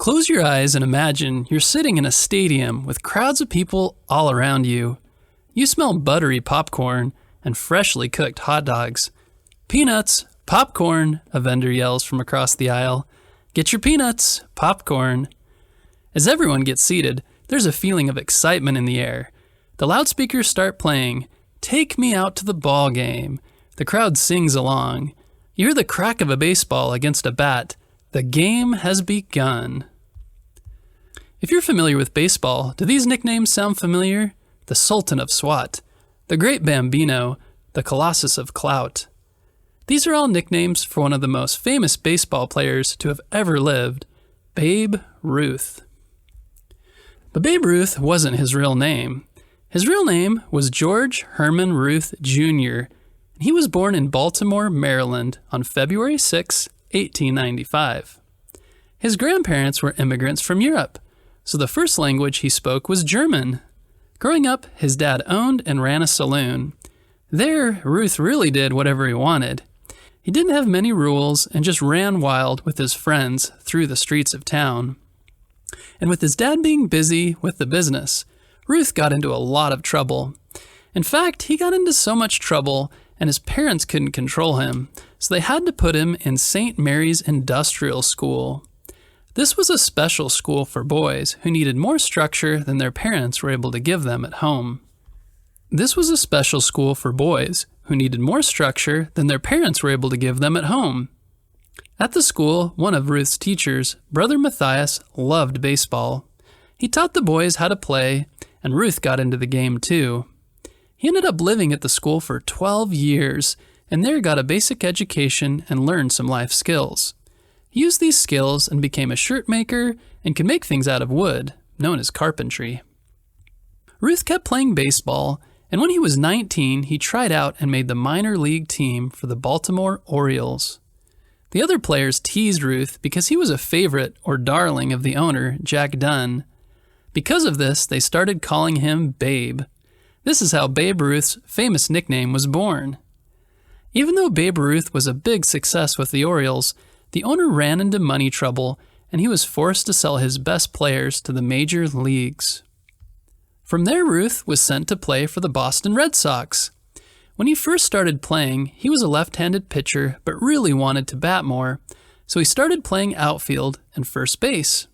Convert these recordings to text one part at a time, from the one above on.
Close your eyes and imagine you're sitting in a stadium with crowds of people all around you. You smell buttery popcorn and freshly cooked hot dogs. Peanuts, popcorn, a vendor yells from across the aisle. Get your peanuts, popcorn. As everyone gets seated, there's a feeling of excitement in the air. The loudspeakers start playing, "Take Me Out to the Ball Game." The crowd sings along. You hear the crack of a baseball against a bat. The game has begun. If you're familiar with baseball, do these nicknames sound familiar? The Sultan of Swat, the Great Bambino, the Colossus of Clout. These are all nicknames for one of the most famous baseball players to have ever lived, Babe Ruth. But Babe Ruth wasn't his real name. His real name was George Herman Ruth Jr., and he was born in Baltimore, Maryland on February 6, 1895. His grandparents were immigrants from Europe, so the first language he spoke was German. Growing up, his dad owned and ran a saloon. There, Ruth really did whatever he wanted. He didn't have many rules and just ran wild with his friends through the streets of town. And with his dad being busy with the business, Ruth got into a lot of trouble. In fact, he got into so much trouble and his parents couldn't control him, so they had to put him in St. Mary's Industrial School. This was a special school for boys who needed more structure than their parents were able to give them at home. At the school, one of Ruth's teachers, Brother Matthias, loved baseball. He taught the boys how to play, and Ruth got into the game too. He ended up living at the school for 12 years, and there got a basic education and learned some life skills. He used these skills and became a shirt maker and could make things out of wood, known as carpentry. Ruth kept playing baseball, and when he was 19, he tried out and made the minor league team for the Baltimore Orioles. The other players teased Ruth because he was a favorite or darling of the owner, Jack Dunn. Because of this, they started calling him Babe. This is how Babe Ruth's famous nickname was born. Even though Babe Ruth was a big success with the Orioles, the owner ran into money trouble and he was forced to sell his best players to the major leagues. From there, Ruth was sent to play for the Boston Red Sox. When he first started playing, he was a left-handed pitcher but really wanted to bat more, so he started playing outfield and first base.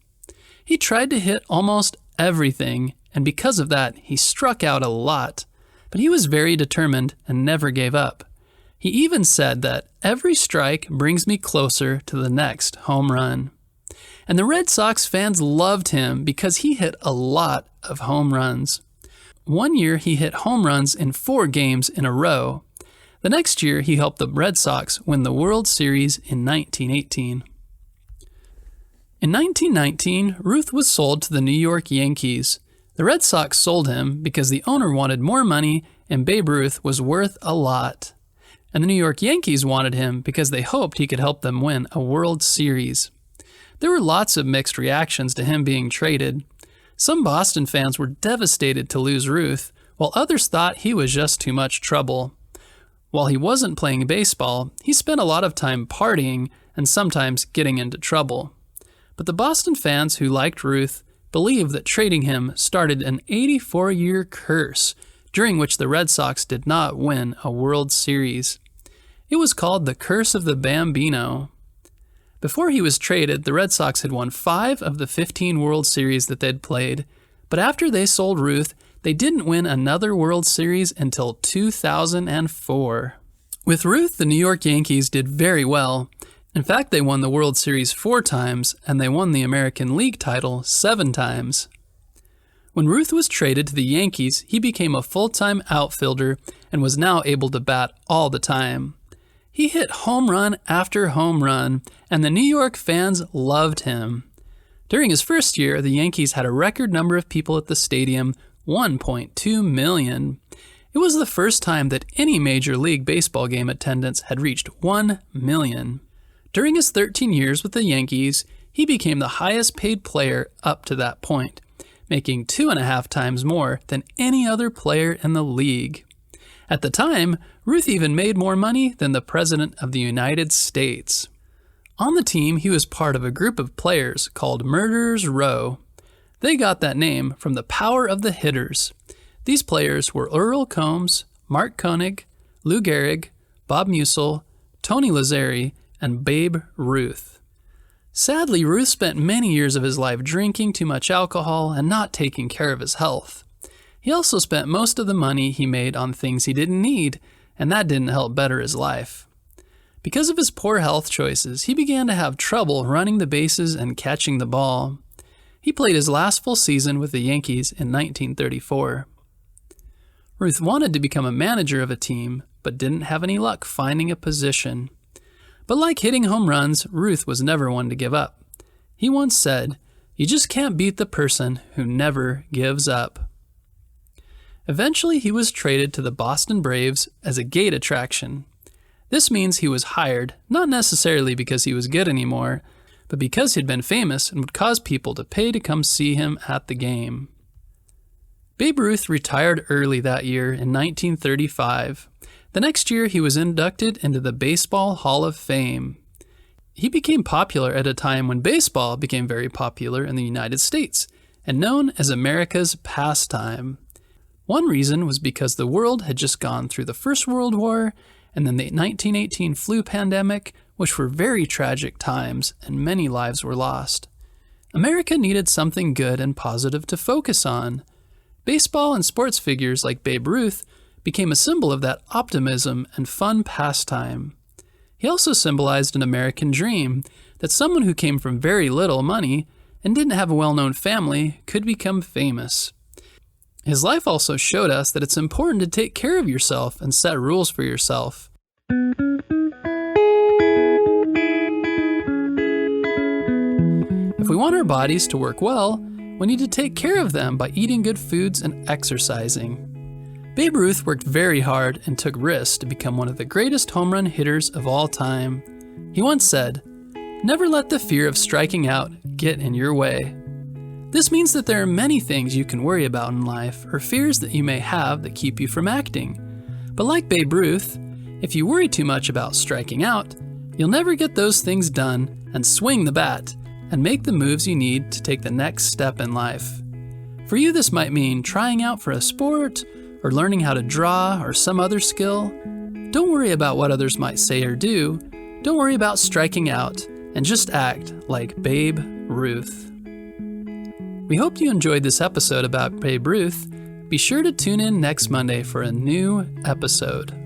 He tried to hit almost everything, and because of that, he struck out a lot, but he was very determined and never gave up. He even said that every strike brings me closer to the next home run. And the Red Sox fans loved him because he hit a lot of home runs. One year he hit home runs in 4 games in a row. The next year he helped the Red Sox win the World Series in 1918. In 1919, Ruth was sold to the New York Yankees. The Red Sox sold him because the owner wanted more money and Babe Ruth was worth a lot. And the New York Yankees wanted him because they hoped he could help them win a World Series. There were lots of mixed reactions to him being traded. Some Boston fans were devastated to lose Ruth, while others thought he was just too much trouble. While he wasn't playing baseball, he spent a lot of time partying and sometimes getting into trouble. But the Boston fans who liked Ruth believed that trading him started an 84-year curse, during which the Red Sox did not win a World Series. It was called the Curse of the Bambino. Before he was traded, the Red Sox had won 5 of the 15 World Series that they'd played, but after they sold Ruth, they didn't win another World Series until 2004. With Ruth, the New York Yankees did very well. In fact, they won the World Series 4 times, and they won the American League title 7 times. When Ruth was traded to the Yankees, he became a full-time outfielder and was now able to bat all the time. He hit home run after home run, and the New York fans loved him. During his first year, the Yankees had a record number of people at the stadium, 1.2 million. It was the first time that any Major League Baseball game attendance had reached 1 million. During his 13 years with the Yankees, he became the highest paid player up to that point, making 2.5 times more than any other player in the league. At the time, Ruth even made more money than the President of the United States. On the team, he was part of a group of players called Murderers Row. They got that name from the power of the hitters. These players were Earl Combs, Mark Koenig, Lou Gehrig, Bob Meusel, Tony Lazzeri, and Babe Ruth. Sadly, Ruth spent many years of his life drinking too much alcohol and not taking care of his health. He also spent most of the money he made on things he didn't need, and that didn't help better his life. Because of his poor health choices, he began to have trouble running the bases and catching the ball. He played his last full season with the Yankees in 1934. Ruth wanted to become a manager of a team, but didn't have any luck finding a position. But like hitting home runs, Ruth was never one to give up. He once said, "You just can't beat the person who never gives up." Eventually, he was traded to the Boston Braves as a gate attraction. This means he was hired, not necessarily because he was good anymore, but because he'd been famous and would cause people to pay to come see him at the game. Babe Ruth retired early that year in 1935. The next year, he was inducted into the Baseball Hall of Fame. He became popular at a time when baseball became very popular in the United States and known as America's pastime. One reason was because the world had just gone through the First World War and then the 1918 flu pandemic, which were very tragic times, and many lives were lost. America needed something good and positive to focus on. Baseball and sports figures like Babe Ruth became a symbol of that optimism and fun pastime. He also symbolized an American dream that someone who came from very little money and didn't have a well-known family could become famous. His life also showed us that it's important to take care of yourself and set rules for yourself. If we want our bodies to work well, we need to take care of them by eating good foods and exercising. Babe Ruth worked very hard and took risks to become one of the greatest home run hitters of all time. He once said, "Never let the fear of striking out get in your way." This means that there are many things you can worry about in life or fears that you may have that keep you from acting. But like Babe Ruth, if you worry too much about striking out, you'll never get those things done and swing the bat and make the moves you need to take the next step in life. For you, this might mean trying out for a sport or learning how to draw or some other skill. Don't worry about what others might say or do. Don't worry about striking out and just act like Babe Ruth. We hope you enjoyed this episode about Babe Ruth. Be sure to tune in next Monday for a new episode.